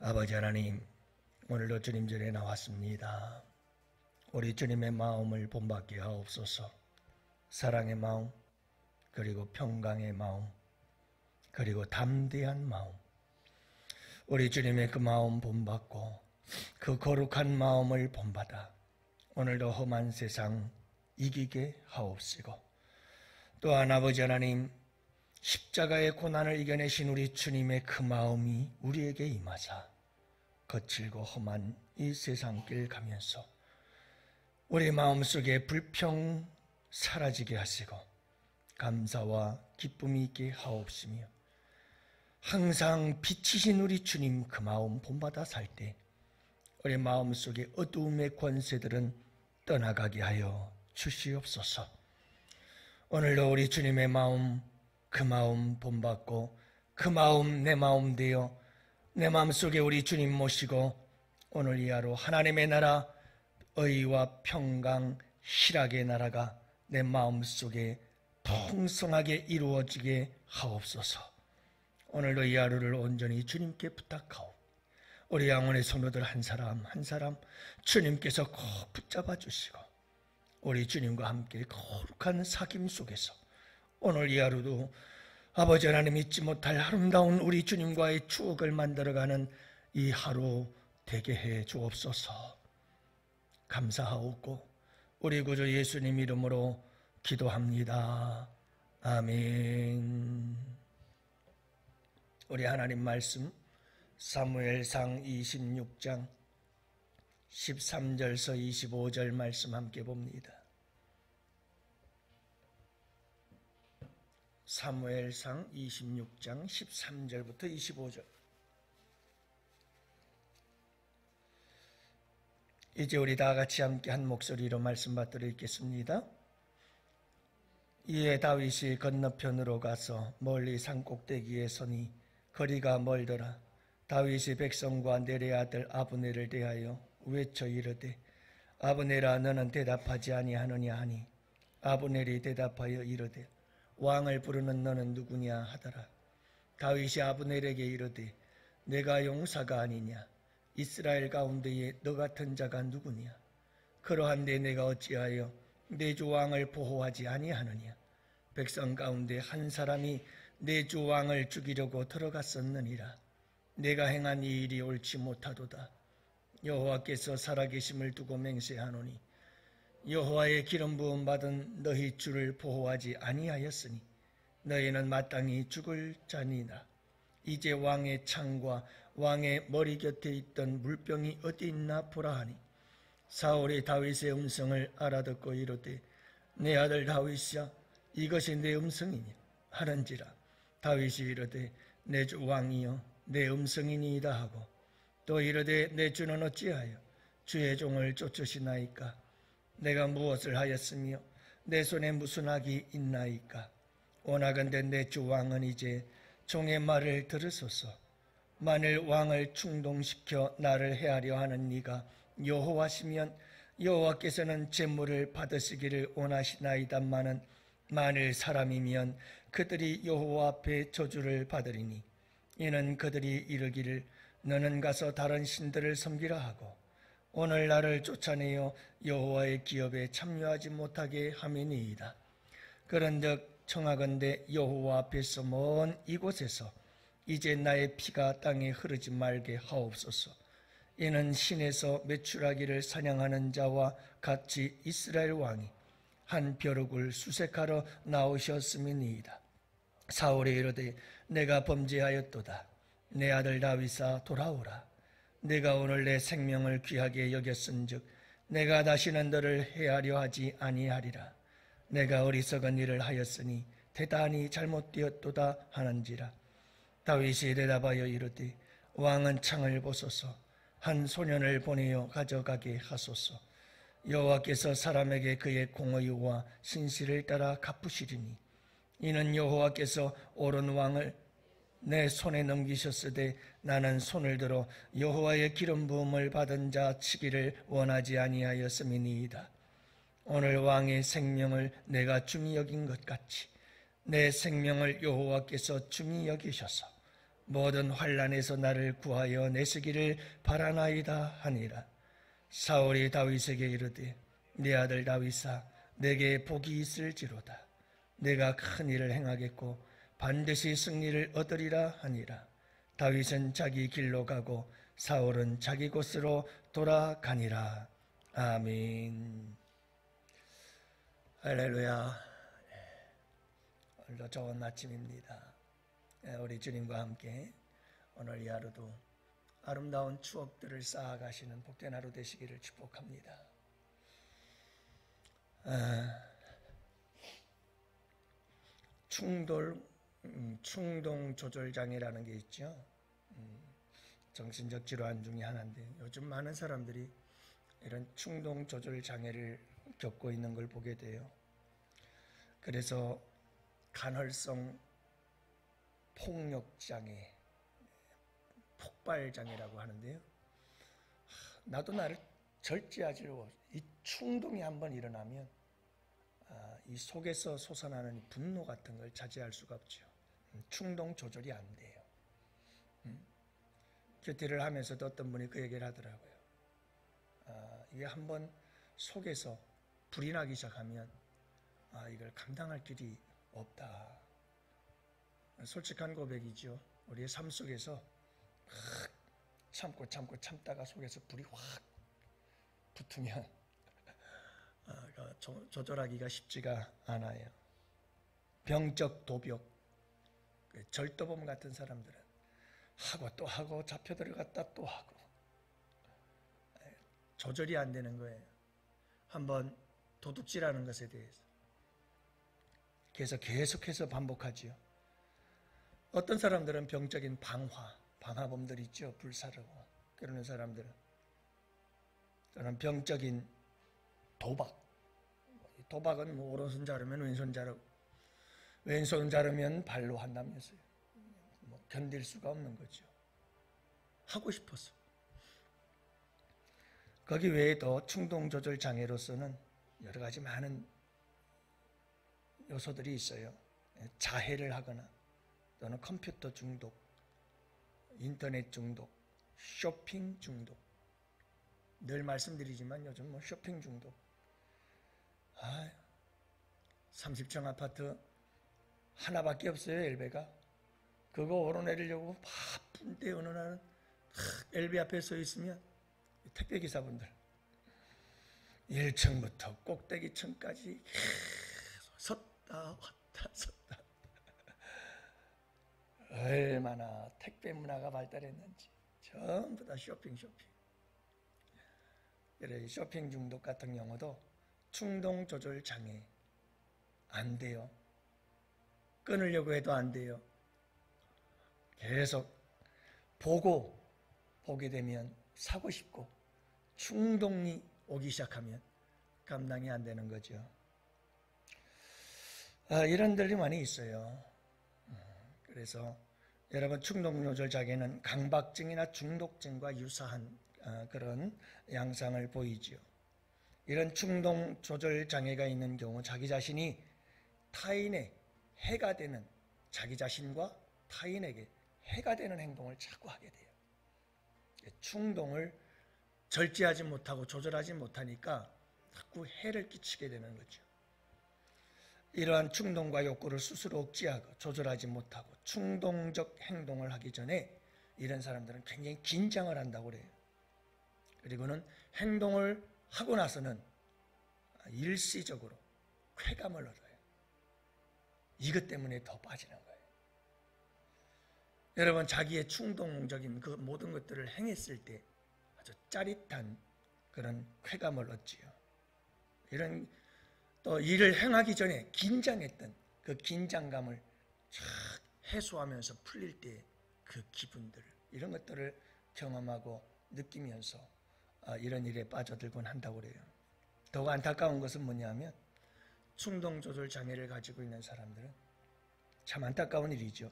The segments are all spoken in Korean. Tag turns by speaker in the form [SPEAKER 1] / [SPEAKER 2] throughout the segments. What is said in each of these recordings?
[SPEAKER 1] 아버지 하나님, 오늘도 주님 전에 나왔습니다. 우리 주님의 마음을 본받게 하옵소서. 사랑의 마음, 그리고 평강의 마음, 그리고 담대한 마음, 우리 주님의 그 마음 본받고 그 거룩한 마음을 본받아 오늘도 험한 세상 이기게 하옵시고, 또한 아버지 하나님, 십자가의 고난을 이겨내신 우리 주님의 그 마음이 우리에게 임하사 거칠고 험한 이 세상길 가면서 우리 마음속에 불평 사라지게 하시고 감사와 기쁨이 있게 하옵시며, 항상 빛이신 우리 주님 그 마음 본받아 살 때 우리 마음속에 어두움의 권세들은 떠나가게 하여 주시옵소서. 오늘도 우리 주님의 마음, 그 마음 본받고 그 마음 내 마음 되어 내 마음속에 우리 주님 모시고 오늘 이 하루 하나님의 나라, 의와 평강, 희락의 나라가 내 마음속에 풍성하게 이루어지게 하옵소서. 오늘도 이 하루를 온전히 주님께 부탁하오. 우리 영혼의 성도들 한 사람 한 사람 주님께서 꼭 붙잡아 주시고 우리 주님과 함께 거룩한 사귐 속에서 오늘 이 하루도 아버지 하나님 잊지 못할 아름다운 우리 주님과의 추억을 만들어가는 이 하루 되게 해 주옵소서. 감사하옵고 우리 구주 예수님 이름으로 기도합니다. 아멘. 우리 하나님 말씀 사무엘상 26장 13절서 25절 말씀 함께 봅니다. 사무엘상 26장 13절부터 25절. 이제 우리 다 같이 함께 한 목소리로 말씀 받들어 읽겠습니다. 이에 다윗이 건너편으로 가서 멀리 산꼭대기에 서니 거리가 멀더라. 다윗이 백성과 내레 아들 아브넬을 대하여 외쳐 이르되 아브넬아 너는 대답하지 아니하느냐 하니 아브넬이 대답하여 이르되 왕을 부르는 너는 누구냐 하더라. 다윗이 아브넬에게 이르되 내가 용사가 아니냐? 이스라엘 가운데에 너 같은 자가 누구냐? 그러한데 내가 어찌하여 내 주 왕을 보호하지 아니하느냐? 백성 가운데 한 사람이 내 주 왕을 죽이려고 들어갔었느니라. 내가 행한 이 일이 옳지 못하도다. 여호와께서 살아계심을 두고 맹세하노니 여호와의 기름 부음 받은 너희 주를 보호하지 아니하였으니 너희는 마땅히 죽을 자니라. 이제 왕의 창과 왕의 머리 곁에 있던 물병이 어디 있나 보라 하니 사울이 다윗의 음성을 알아듣고 이르되 내 아들 다윗이야 이것이 내 음성이냐 하는지라. 다윗이 이르되 내 주 왕이여 내 음성이니이다 하고 또 이르되 내 주는 어찌하여 주의 종을 쫓으시나이까? 내가 무엇을 하였으며 내 손에 무슨 악이 있나이까? 원하건대 내 주 왕은 이제 종의 말을 들으소서. 만일 왕을 충동시켜 나를 해하려 하는 네가 여호와시면 여호와께서는 제물을 받으시기를 원하시나이다마는 만일 사람이면 그들이 여호와 앞에 저주를 받으리니 이는 그들이 이르기를 너는 가서 다른 신들을 섬기라 하고 오늘 나를 쫓아내어 여호와의 기업에 참여하지 못하게 함이니이다. 그런즉 청하건대 여호와 앞에서 먼 이곳에서 이제 나의 피가 땅에 흐르지 말게 하옵소서. 이는 신에서 메추라기를 사냥하는 자와 같이 이스라엘 왕이 한 벼룩을 수색하러 나오셨음이니이다. 사울이 이르되 내가 범죄하였도다. 내 아들 다윗아 돌아오라. 내가 오늘 내 생명을 귀하게 여겼은즉 내가 다시는 너를 해하려 하지 아니하리라. 내가 어리석은 일을 하였으니 대단히 잘못되었도다 하는지라. 다윗이 대답하여 이르되 왕은 창을 보소서. 한 소년을 보내어 가져가게 하소서. 여호와께서 사람에게 그의 공의와 신실을 따라 갚으시리니 이는 여호와께서 옳은 왕을 내 손에 넘기셨으되 나는 손을 들어 여호와의 기름 부음을 받은 자 치기를 원하지 아니하였음이니이다. 오늘 왕의 생명을 내가 중히 여긴 것 같이 내 생명을 여호와께서 중히 여기셔서 모든 환난에서 나를 구하여 내시기를 바라나이다 하니라. 사울이 다윗에게 이르되 네 아들 다윗아 내게 복이 있을지로다. 내가 큰 일을 행하겠고 반드시 승리를 얻으리라 하니라. 다윗은 자기 길로 가고 사울은 자기 곳으로 돌아가니라. 아멘. 할렐루야. 오늘도 좋은 아침입니다. 우리 주님과 함께 오늘 이 하루도 아름다운 추억들을 쌓아가시는 복된 하루 되시기를 축복합니다. 충동 조절 장애라는 게 있죠. 정신적 질환 중에 하나인데 요즘 많은 사람들이 이런 충동 조절 장애를 겪고 있는 걸 보게 돼요. 그래서 간헐성 폭력 장애, 폭발 장애라고 하는데요. 나도 나를 절제하지로 이 충동이 한번 일어나면 이 속에서 솟아나는 분노 같은 걸 자제할 수가 없죠. 충동 조절이 안 돼요. 큐티를 하면서도 어떤 분이 그 얘기를 하더라고요. 이게 한번 속에서 불이 나기 시작하면 이걸 감당할 길이 없다. 솔직한 고백이죠. 우리의 삶 속에서 참다가 속에서 불이 확 붙으면 조절하기가 쉽지가 않아요. 병적 도벽, 절도범 같은 사람들은 하고 또 하고 잡혀 들어갔다 또 하고 조절이 안 되는 거예요. 한번 도둑질하는 것에 대해서 그래서 계속해서 반복하지요. 어떤 사람들은 병적인 방화범들 있죠. 불사르고 그러는 사람들은 또는 병적인 도박은 뭐 오른손 자르면 왼손 자르고 왼손 자르면 발로 한다면서요. 뭐 견딜 수가 없는 거죠. 하고 싶어서. 거기 외에도 충동 조절 장애로서는 여러 가지 많은 요소들이 있어요. 자해를 하거나 또는 컴퓨터 중독, 인터넷 중독, 쇼핑 중독. 늘 말씀드리지만 요즘 뭐 쇼핑 중독. 30층 아파트 하나밖에 없어요, 엘베가. 그거 오르내리려고 바쁜데 어느 날은 엘베 앞에 서 있으면 택배 기사분들 1층부터 꼭대기층까지 섰다 왔다 섰다. 얼마나 택배 문화가 발달했는지 전부 다 쇼핑. 그래, 쇼핑 중독 같은 경우도 충동 조절 장애 안 돼요. 끊으려고 해도 안 돼요. 계속 보게 되면 사고 싶고 충동이 오기 시작하면 감당이 안 되는 거죠. 이런 들이 많이 있어요. 그래서 여러분 충동 조절 장애는 강박증이나 중독증과 유사한 그런 양상을 보이지요. 이런 충동 조절 장애가 있는 경우 자기 자신이 타인의 해가 되는 자기 자신과 타인에게 해가 되는 행동을 자꾸 하게 돼요. 충동을 절제하지 못하고 조절하지 못하니까 자꾸 해를 끼치게 되는 거죠. 이러한 충동과 욕구를 스스로 억제하고 조절하지 못하고 충동적 행동을 하기 전에 이런 사람들은 굉장히 긴장을 한다고 그래요. 그리고는 행동을 하고 나서는 일시적으로 쾌감을 얻어요. 이것 때문에 더 빠지는 거예요. 여러분, 자기의 충동적인 그 모든 것들을 행했을 때 아주 짜릿한 그런 쾌감을 얻지요. 이런 또 일을 행하기 전에 긴장했던 그 긴장감을 쫙 해소하면서 풀릴 때 그 기분들, 이런 것들을 경험하고 느끼면서 이런 일에 빠져들곤 한다고 그래요. 더욱 안타까운 것은 뭐냐면 충동 조절 장애를 가지고 있는 사람들은 참 안타까운 일이죠.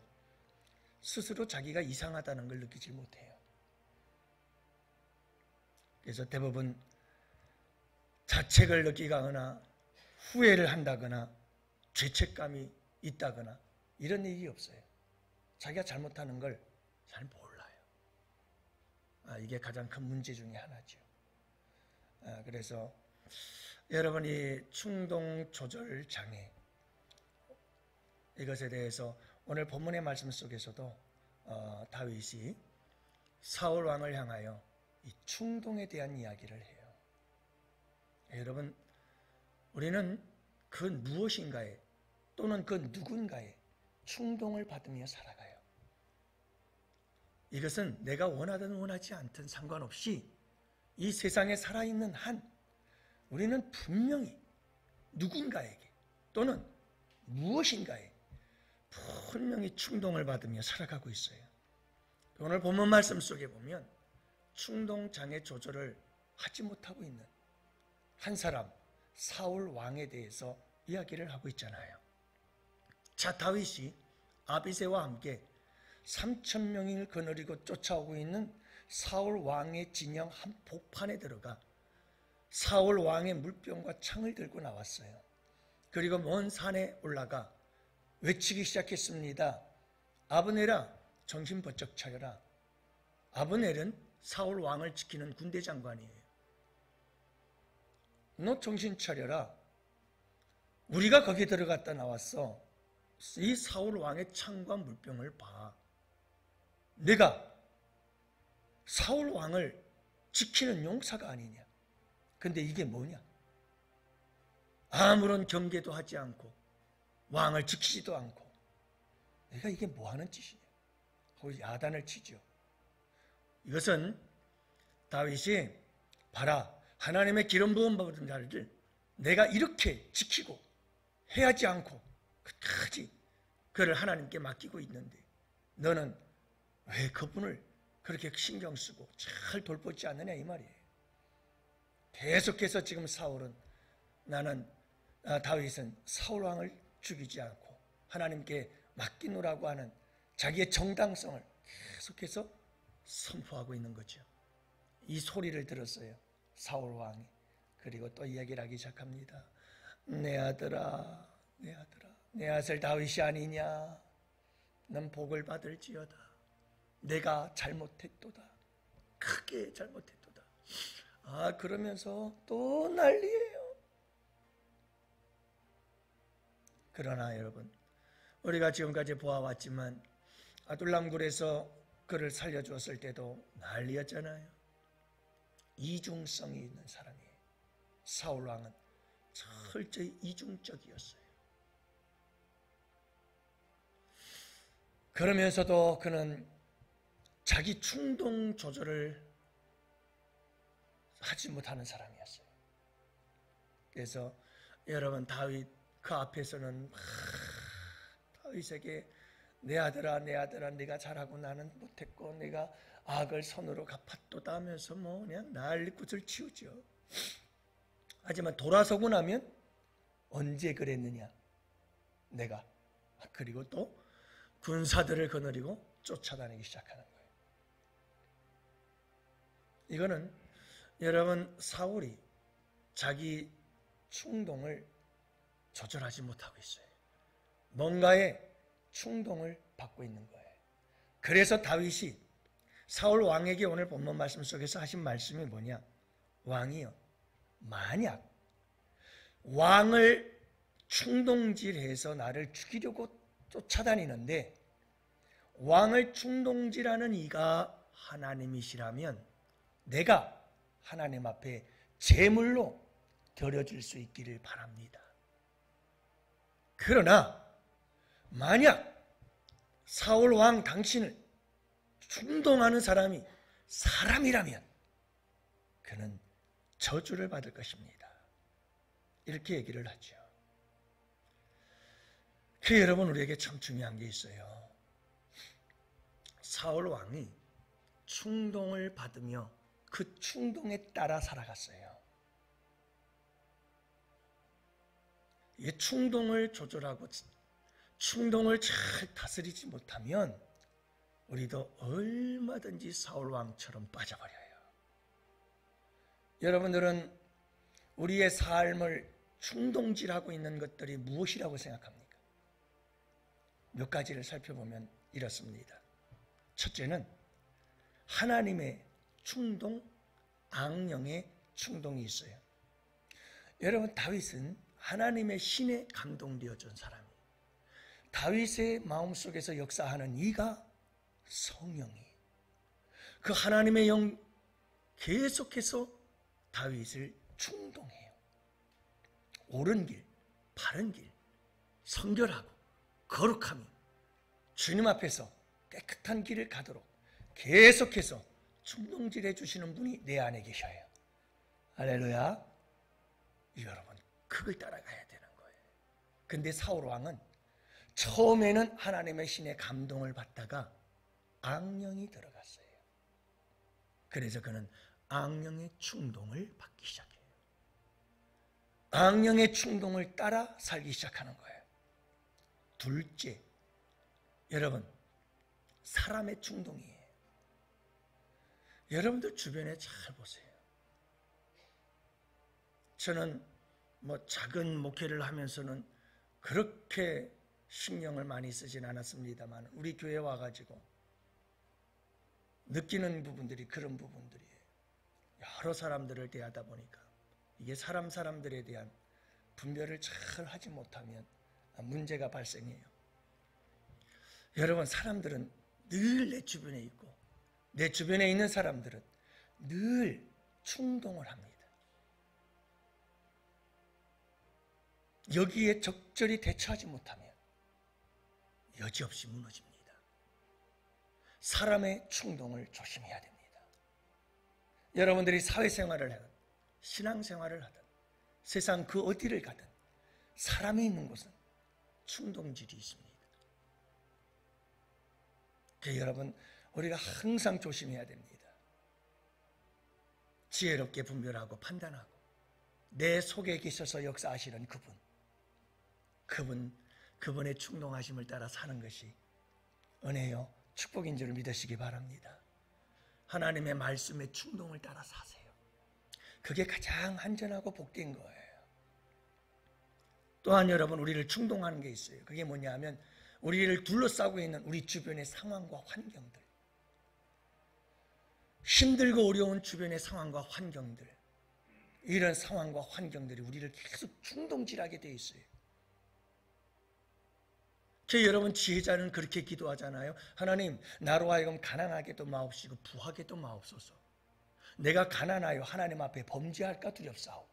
[SPEAKER 1] 스스로 자기가 이상하다는 걸 느끼지 못해요. 그래서 대부분 자책을 느끼거나 후회를 한다거나 죄책감이 있다거나 이런 일이 없어요. 자기가 잘못하는 걸 잘 몰라요. 이게 가장 큰 문제 중에 하나죠. 그래서 여러분이 충동 조절 장애, 이것에 대해서 오늘 본문의 말씀 속에서도 다윗이 사울 왕을 향하여 이 충동에 대한 이야기를 해요. 여러분, 우리는 그 무엇인가에 또는 그 누군가에 충동을 받으며 살아가요. 이것은 내가 원하든 원하지 않든 상관없이 이 세상에 살아있는 한 우리는 분명히 누군가에게 또는 무엇인가에 분명히 충동을 받으며 살아가고 있어요. 오늘 본문 말씀 속에 보면 충동장애 조절을 하지 못하고 있는 한 사람, 사울 왕에 대해서 이야기를 하고 있잖아요. 자, 다윗이 아비새와 함께 3,000명을 거느리고 쫓아오고 있는 사울 왕의 진영 한복판에 들어가 사울 왕의 물병과 창을 들고 나왔어요. 그리고 먼 산에 올라가 외치기 시작했습니다. 아브넬아, 정신 번쩍 차려라. 아브넬은 사울 왕을 지키는 군대 장관이에요. 너 정신 차려라. 우리가 거기 들어갔다 나왔어. 이 사울 왕의 창과 물병을 봐. 내가 사울 왕을 지키는 용사가 아니냐. 근데 이게 뭐냐? 아무런 경계도 하지 않고 왕을 지키지도 않고 내가 이게 뭐 하는 짓이냐 하고 야단을 치죠. 이것은 다윗이 봐라, 하나님의 기름 부음 받은 자를 내가 이렇게 지키고 해하지 않고 끝까지 그를 하나님께 맡기고 있는데 너는 왜 그분을 그렇게 신경 쓰고 잘 돌보지 않느냐 이 말이에요. 계속해서 지금 다윗은 사울 왕을 죽이지 않고 하나님께 맡기노라고 하는 자기의 정당성을 계속해서 선포하고 있는 거죠. 이 소리를 들었어요, 사울 왕이. 그리고 또 이야기를 하기 시작합니다. 내 아들아, 내 아들아, 내 아들 다윗이 아니냐? 넌 복을 받을지어다. 내가 잘못했도다. 크게 잘못했도다. 그러면서 또 난리예요. 그러나 여러분, 우리가 지금까지 보아왔지만 아둘람굴에서 그를 살려주었을 때도 난리였잖아요. 이중성이 있는 사람이에요. 사울 왕은 철저히 이중적이었어요. 그러면서도 그는 자기 충동 조절을 하지 못하는 사람이었어요. 그래서 여러분, 다윗 그 앞에서는 다윗에게 내 아들아, 내 아들아, 네가 잘하고 나는 못했고 내가 악을 선으로 갚았도다 하면서 그냥 난리굿을 치우죠. 하지만 돌아서고 나면 언제 그랬느냐? 내가. 그리고 또 군사들을 거느리고 쫓아다니기 시작하는 거예요. 이거는 여러분, 사울이 자기 충동을 조절하지 못하고 있어요. 뭔가에 충동을 받고 있는 거예요. 그래서 다윗이 사울 왕에게 오늘 본문 말씀 속에서 하신 말씀이 뭐냐? 왕이요, 만약 왕을 충동질해서 나를 죽이려고 쫓아다니는데 왕을 충동질하는 이가 하나님이시라면 내가 하나님 앞에 제물로 드려질 수 있기를 바랍니다. 그러나 만약 사울 왕 당신을 충동하는 사람이 사람이라면 그는 저주를 받을 것입니다. 이렇게 얘기를 하죠. 그 여러분, 우리에게 참 중요한 게 있어요. 사울 왕이 충동을 받으며 그 충동에 따라 살아갔어요. 이 충동을 조절하고 충동을 잘 다스리지 못하면 우리도 얼마든지 사울 왕처럼 빠져버려요. 여러분들은 우리의 삶을 충동질하고 있는 것들이 무엇이라고 생각합니까? 몇 가지를 살펴보면 이렇습니다. 첫째는 하나님의 충동, 악령의 충동이 있어요. 여러분, 다윗은 하나님의 신에 감동되어진 사람이에요. 다윗의 마음속에서 역사하는 이가 성령이에요. 그 하나님의 영 계속해서 다윗을 충동해요. 옳은 길, 바른 길, 성결하고 거룩함이 주님 앞에서 깨끗한 길을 가도록 계속해서 충동질해 주시는 분이 내 안에 계셔요. 할렐루야. 여러분, 그걸 따라가야 되는 거예요. 근데 사울 왕은 처음에는 하나님의 신의 감동을 받다가 악령이 들어갔어요. 그래서 그는 악령의 충동을 받기 시작해요. 악령의 충동을 따라 살기 시작하는 거예요. 둘째, 여러분, 사람의 충동이에요. 여러분들 주변에 잘 보세요. 저는 작은 목회를 하면서는 그렇게 신경을 많이 쓰진 않았습니다만 우리 교회 와가지고 느끼는 부분들이 그런 부분들이에요. 여러 사람들을 대하다 보니까 이게 사람들에 대한 분별을 잘 하지 못하면 문제가 발생해요. 여러분, 사람들은 늘 내 주변에 있고 내 주변에 있는 사람들은 늘 충동을 합니다. 여기에 적절히 대처하지 못하면 여지없이 무너집니다. 사람의 충동을 조심해야 됩니다. 여러분들이 사회생활을 하든 신앙생활을 하든 세상 그 어디를 가든 사람이 있는 곳은 충동질이 있습니다. 그래서 여러분, 우리가 항상 조심해야 됩니다. 지혜롭게 분별하고 판단하고 내 속에 계셔서 역사하시는 그분의 충동하심을 따라 사는 것이 은혜요, 축복인 줄 믿으시기 바랍니다. 하나님의 말씀의 충동을 따라 사세요. 그게 가장 안전하고 복된 거예요. 또한 여러분, 우리를 충동하는 게 있어요. 그게 뭐냐 하면 우리를 둘러싸고 있는 우리 주변의 상황과 환경들, 힘들고 어려운 주변의 상황과 환경들, 이런 상황과 환경들이 우리를 계속 충동질하게 돼 있어요. 여러분, 지혜자는 그렇게 기도하잖아요. 하나님, 나로 하여금 가난하게도 마옵시고 부하게도 마옵소서. 내가 가난하여 하나님 앞에 범죄할까 두렵사오고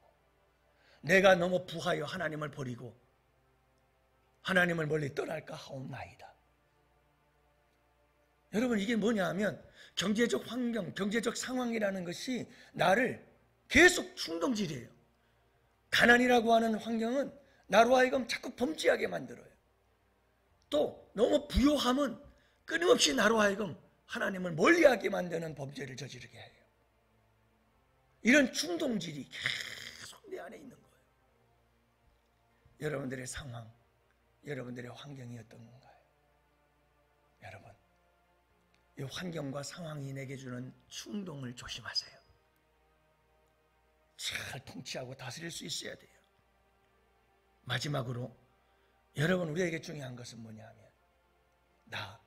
[SPEAKER 1] 내가 너무 부하여 하나님을 버리고 하나님을 멀리 떠날까 하옵나이다. 여러분, 이게 뭐냐 하면 경제적 환경, 경제적 상황이라는 것이 나를 계속 충동질이에요. 가난이라고 하는 환경은 나로 하여금 자꾸 범죄하게 만들어요. 또 너무 부요함은 끊임없이 나로 하여금 하나님을 멀리하게 만드는 범죄를 저지르게 해요. 이런 충동질이 계속 내 안에 있는 거예요. 여러분들의 상황, 여러분들의 환경이 어떤 건가요? 여러분, 이 환경과 상황이 내게 주는 충동을 조심하세요. 잘 통치하고 다스릴 수 있어야 돼요. 마지막으로 여러분, 우리에게 중요한 것은 뭐냐 하면 나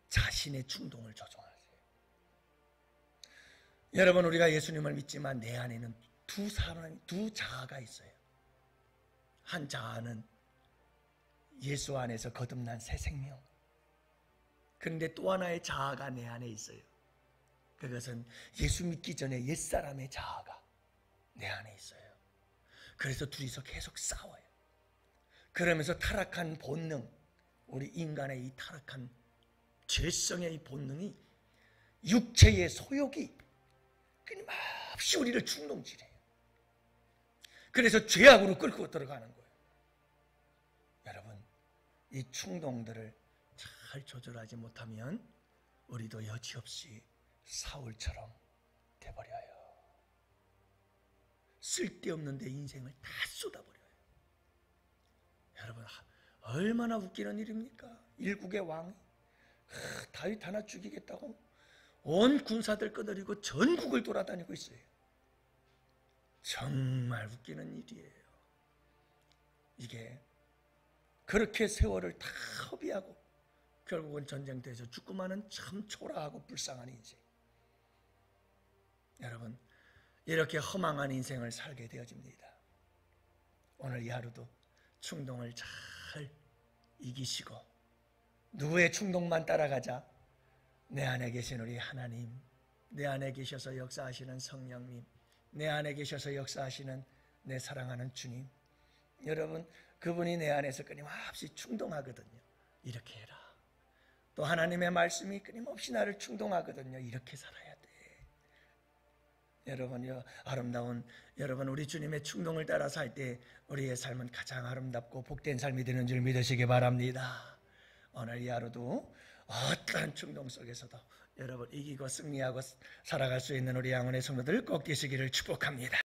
[SPEAKER 1] 자신의 충동을 조종하세요. 여러분, 우리가 예수님을 믿지만 내 안에는 두 자아가 있어요. 한 자아는 예수 안에서 거듭난 새 생명. 그런데 또 하나의 자아가 내 안에 있어요. 그것은 예수 믿기 전에 옛사람의 자아가 내 안에 있어요. 그래서 둘이서 계속 싸워요. 그러면서 타락한 본능, 우리 인간의 이 타락한 죄성의 이 본능이 육체의 소욕이 끊임없이 우리를 충동질해요. 그래서 죄악으로 끌고 들어가는 거예요. 여러분, 이 충동들을 잘 조절하지 못하면 우리도 여지없이 사울처럼 돼버려요. 쓸데없는 데 인생을 다 쏟아버려요. 여러분, 얼마나 웃기는 일입니까? 일국의 왕이 다윗 하나 죽이겠다고 온 군사들 끊어리고 전국을 돌아다니고 있어요. 정말 웃기는 일이에요. 이게 그렇게 세월을 다 허비하고 결국은 전쟁터에서 죽고만은 참 초라하고 불쌍한 인생. 여러분, 이렇게 허망한 인생을 살게 되어집니다. 오늘 이 하루도 충동을 잘 이기시고 누구의 충동만 따라가자? 내 안에 계신 우리 하나님, 내 안에 계셔서 역사하시는 성령님, 내 안에 계셔서 역사하시는 내 사랑하는 주님, 여러분, 그분이 내 안에서 끊임없이 충동하거든요. 이렇게 해라. 또 하나님의 말씀이 끊임없이 나를 충동하거든요. 이렇게 살아야 돼. 여러분요, 아름다운, 여러분, 우리 주님의 충동을 따라 살 때 우리의 삶은 가장 아름답고 복된 삶이 되는 줄 믿으시기 바랍니다. 오늘 이 하루도 어떠한 충동 속에서도 여러분 이기고 승리하고 살아갈 수 있는 우리 양원의 성도들 꼭 되시기를 축복합니다.